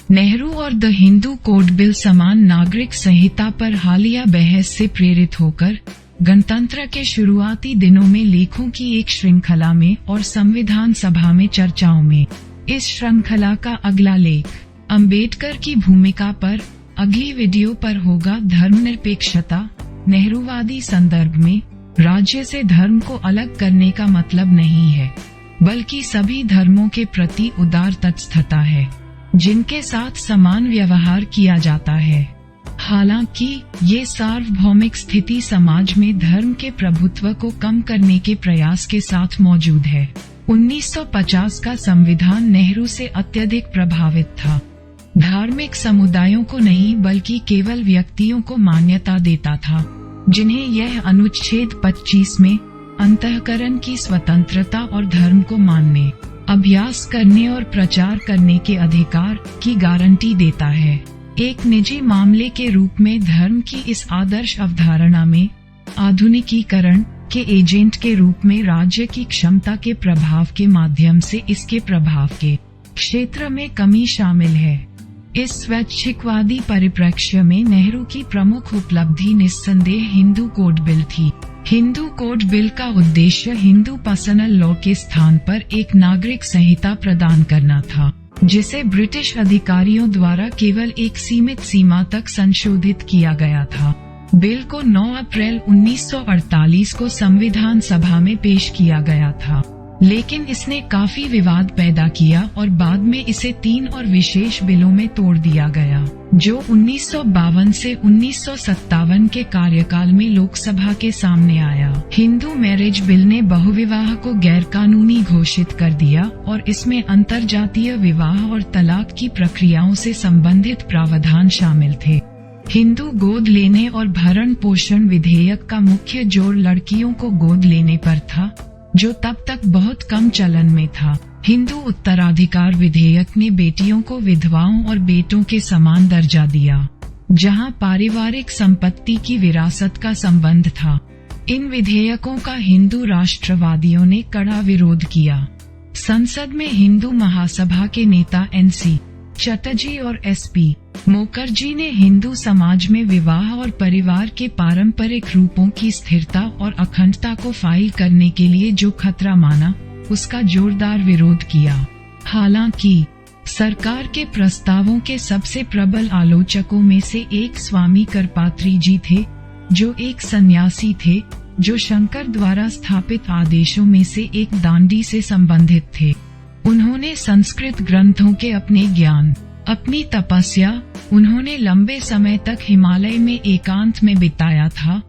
नेहरू और the Hindu code bill समान नागरिक संहिता पर हालिया बहस से प्रेरित होकर गणतंत्र के शुरुआती दिनों में लेखों की एक श्रृंखला में और संविधान सभा में चर्चाओं में। इस श्रृंखला का अगला लेख अंबेडकर की भूमिका पर, अगली वीडियो पर होगा धर्मनिरपेक्षता। नेहरूवादी संदर्भ में राज्य से धर्म को अलग करने का मतलब नहीं है, बल्कि सभी धर्मों के प्रति उदार तटस्थता है, जिनके साथ समान व्यवहार किया जाता है। हालांकि ये सार्वभौमिक स्थिति समाज में धर्म के प्रभुत्व को कम करने के प्रयास के साथ मौजूद है। 1950 का संविधान नेहरू से अत्यधिक प्रभावित था। धार्मिक समुदायों को नहीं बल्कि केवल व्यक्तियों को मान्यता देता था, जिन्हें यह अनुच्छेद 25 में अंतःकरण की स्वतंत्रता और धर्म को मानने, अभ्यास करने और प्रचार करने के अधिकार की गारंटी देता है। एक निजी मामले के रूप में धर्म की इस आदर्श अवधारणा में आधुनिकीकरण के एजेंट के रूप में राज्य की क्षमता के प्रभाव के माध्यम से इसके प्रभाव के क्षेत्र में कमी शामिल है। इस स्वैच्छिकवादी परिप्रेक्ष्य में नेहरू की प्रमुख उपलब्धि निस्संदेह हिंदू कोड बिल थी। हिंदू कोड बिल का उद्देश्य हिंदू पर्सनल लॉ के स्थान पर एक नागरिक संहिता प्रदान करना था, जिसे ब्रिटिश अधिकारियों द्वारा केवल एक सीमित सीमा तक संशोधित किया गया था। बिल को 9 अप्रैल 1948 को संविधान सभा में पेश किया गया था, लेकिन इसने काफी विवाद पैदा किया और बाद में इसे 3 और विशेष बिलों में तोड़ दिया गया, जो 1952 से 1957 के कार्यकाल में लोकसभा के सामने आया। हिंदू मैरिज बिल ने बहुविवाह को गैरकानूनी घोषित कर दिया और इसमें अंतरजातीय विवाह और तलाक की प्रक्रियाओं से संबंधित प्रावधान शामिल थे। हिंदू गोद लेने और भरण पोषण विधेयक का मुख्य जोर लड़कियों को गोद लेने पर था, जो तब तक बहुत कम चलन में था। हिंदू उत्तराधिकार विधेयक ने बेटियों को विधवाओं और बेटों के समान दर्जा दिया, जहां पारिवारिक संपत्ति की विरासत का संबंध था। इन विधेयकों का हिंदू राष्ट्रवादियों ने कड़ा विरोध किया। संसद में हिंदू महासभा के नेता NC चटर्जी और SP मुखर्जी ने हिंदू समाज में विवाह और परिवार के पारंपरिक रूपों की स्थिरता और अखंडता को फाइल करने के लिए जो खतरा माना, उसका जोरदार विरोध किया। हालांकि सरकार के प्रस्तावों के सबसे प्रबल आलोचकों में से एक स्वामी करपात्री जी थे, जो एक सन्यासी थे जो शंकर द्वारा स्थापित आदेशों में से एक दांडी से संबंधित थे। उन्होंने संस्कृत ग्रंथों के अपने ज्ञान, अपनी तपस्या, उन्होंने लंबे समय तक हिमालय में एकांत में बिताया था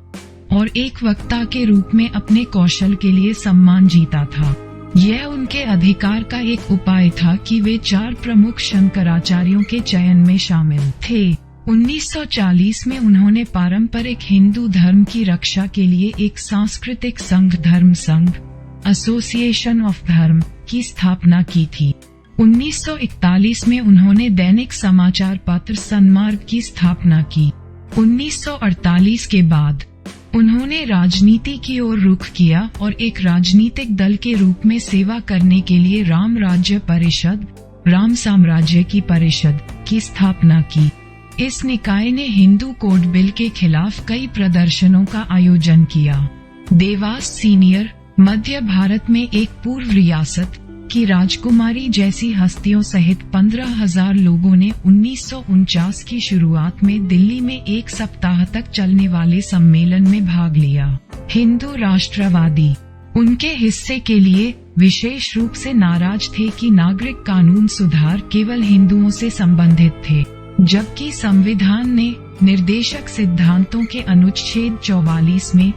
और एक वक्ता के रूप में अपने कौशल के लिए सम्मान जीता था। यह उनके अधिकार का एक उपाय था कि वे 4 प्रमुख शंकराचार्यों के चयन में शामिल थे। 1940 में उन्होंने पारंपरिक हिंदू धर्म की रक्षा के लिए एक सांस्कृतिक संघ, धर्म संघ, एसोसिएशन ऑफ धर्म की स्थापना की थी। 1941 में उन्होंने दैनिक समाचार पत्र सन्मार्ग की स्थापना की। 1948 के बाद उन्होंने राजनीति की ओर रुख किया और एक राजनीतिक दल के रूप में सेवा करने के लिए राम राज्य परिषद, राम साम्राज्य की परिषद की स्थापना की। इस निकाय ने हिंदू कोड बिल के खिलाफ कई प्रदर्शनों का आयोजन किया। देवास सीनियर, मध्य भारत में एक पूर्व रियासत की राजकुमारी जैसी हस्तियों सहित 15,000 लोगों ने 1949 की शुरुआत में दिल्ली में 1 सप्ताह तक चलने वाले सम्मेलन में भाग लिया। हिंदू राष्ट्रवादी उनके हिस्से के लिए विशेष रूप से नाराज थे कि नागरिक कानून सुधार केवल हिंदुओं से संबंधित थे, जबकि संविधान ने निर्देशक सिद्धांतों के अनुच्छेद 44 में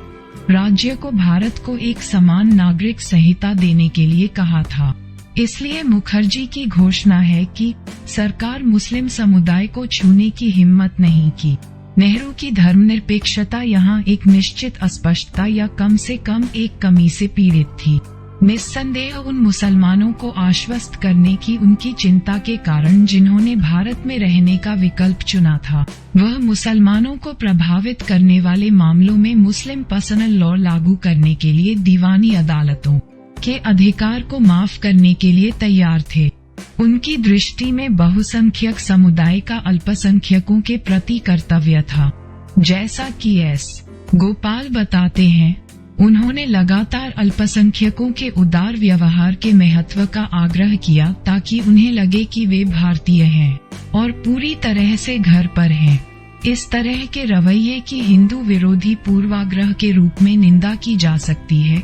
राज्य को भारत को एक समान नागरिक संहिता देने के लिए कहा था। इसलिए मुखर्जी की घोषणा है कि सरकार मुस्लिम समुदाय को छूने की हिम्मत नहीं की। नेहरू की धर्मनिरपेक्षता यहाँ एक निश्चित अस्पष्टता या कम से कम एक कमी से पीड़ित थी। निस्संदेह उन मुसलमानों को आश्वस्त करने की उनकी चिंता के कारण जिन्होंने भारत में रहने का विकल्प चुना था, वह मुसलमानों को प्रभावित करने वाले मामलों में मुस्लिम पर्सनल लॉ लागू करने के लिए दीवानी अदालतों के अधिकार को माफ करने के लिए तैयार थे। उनकी दृष्टि में बहुसंख्यक समुदाय का अल्पसंख्यकों के प्रति कर्तव्य था। जैसा कि एस. गोपाल बताते हैं, उन्होंने लगातार अल्पसंख्यकों के उदार व्यवहार के महत्व का आग्रह किया ताकि उन्हें लगे कि वे भारतीय हैं और पूरी तरह से घर पर हैं। इस तरह के रवैये की हिंदू विरोधी पूर्वाग्रह के रूप में निंदा की जा सकती है,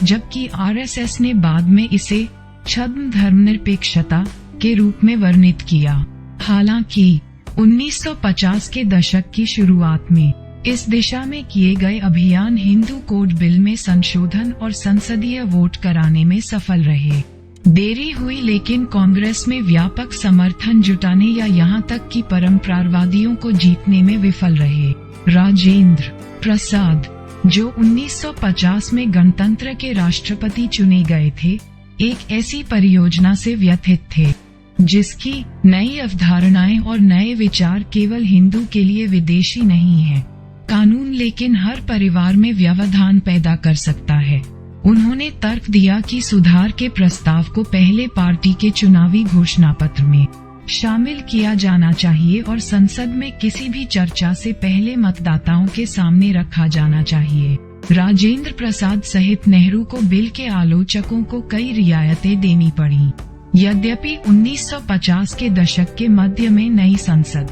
जबकि आरएसएस ने बाद में इसे छद्म धर्मनिरपेक्षता के रूप में वर्णित किया। हालांकि 1950 के दशक की शुरुआत में इस दिशा में किए गए अभियान हिंदू कोड बिल में संशोधन और संसदीय वोट कराने में सफल रहे। देरी हुई, लेकिन कांग्रेस में व्यापक समर्थन जुटाने या यहाँ तक कि परंपरावादियों को जीतने में विफल रहे। राजेंद्र प्रसाद, जो 1950 में गणतंत्र के राष्ट्रपति चुने गए थे, एक ऐसी परियोजना से व्यथित थे जिसकी नई अवधारणाएं और नए विचार केवल हिंदू के लिए विदेशी नहीं है। कानून लेकिन हर परिवार में व्यवधान पैदा कर सकता है। उन्होंने तर्क दिया कि सुधार के प्रस्ताव को पहले पार्टी के चुनावी घोषणा पत्र में शामिल किया जाना चाहिए और संसद में किसी भी चर्चा से पहले मतदाताओं के सामने रखा जाना चाहिए। राजेंद्र प्रसाद सहित नेहरू को बिल के आलोचकों को कई रियायतें देनी पड़ी। यद्यपि 1950 के दशक के मध्य में नई संसद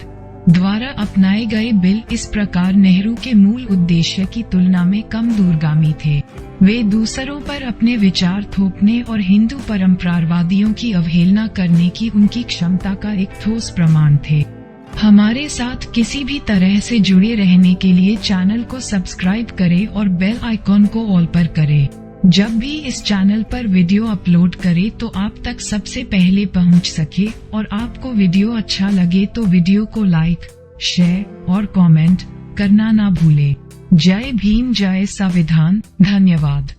द्वारा अपनाए गए बिल इस प्रकार नेहरू के मूल उद्देश्य की तुलना में कम दूरगामी थे। वे दूसरों पर अपने विचार थोपने और हिंदू परंपरावादियों की अवहेलना करने की उनकी क्षमता का एक ठोस प्रमाण थे। हमारे साथ किसी भी तरह से जुड़े रहने के लिए चैनल को सब्सक्राइब करें और बेल आइकॉन को ऑल पर करें। जब भी इस चैनल पर वीडियो अपलोड करें तो आप तक सबसे पहले पहुंच सके, और आपको वीडियो अच्छा लगे तो वीडियो को लाइक, शेयर और कमेंट करना ना भूलें। जय भीम, जय संविधान। धन्यवाद।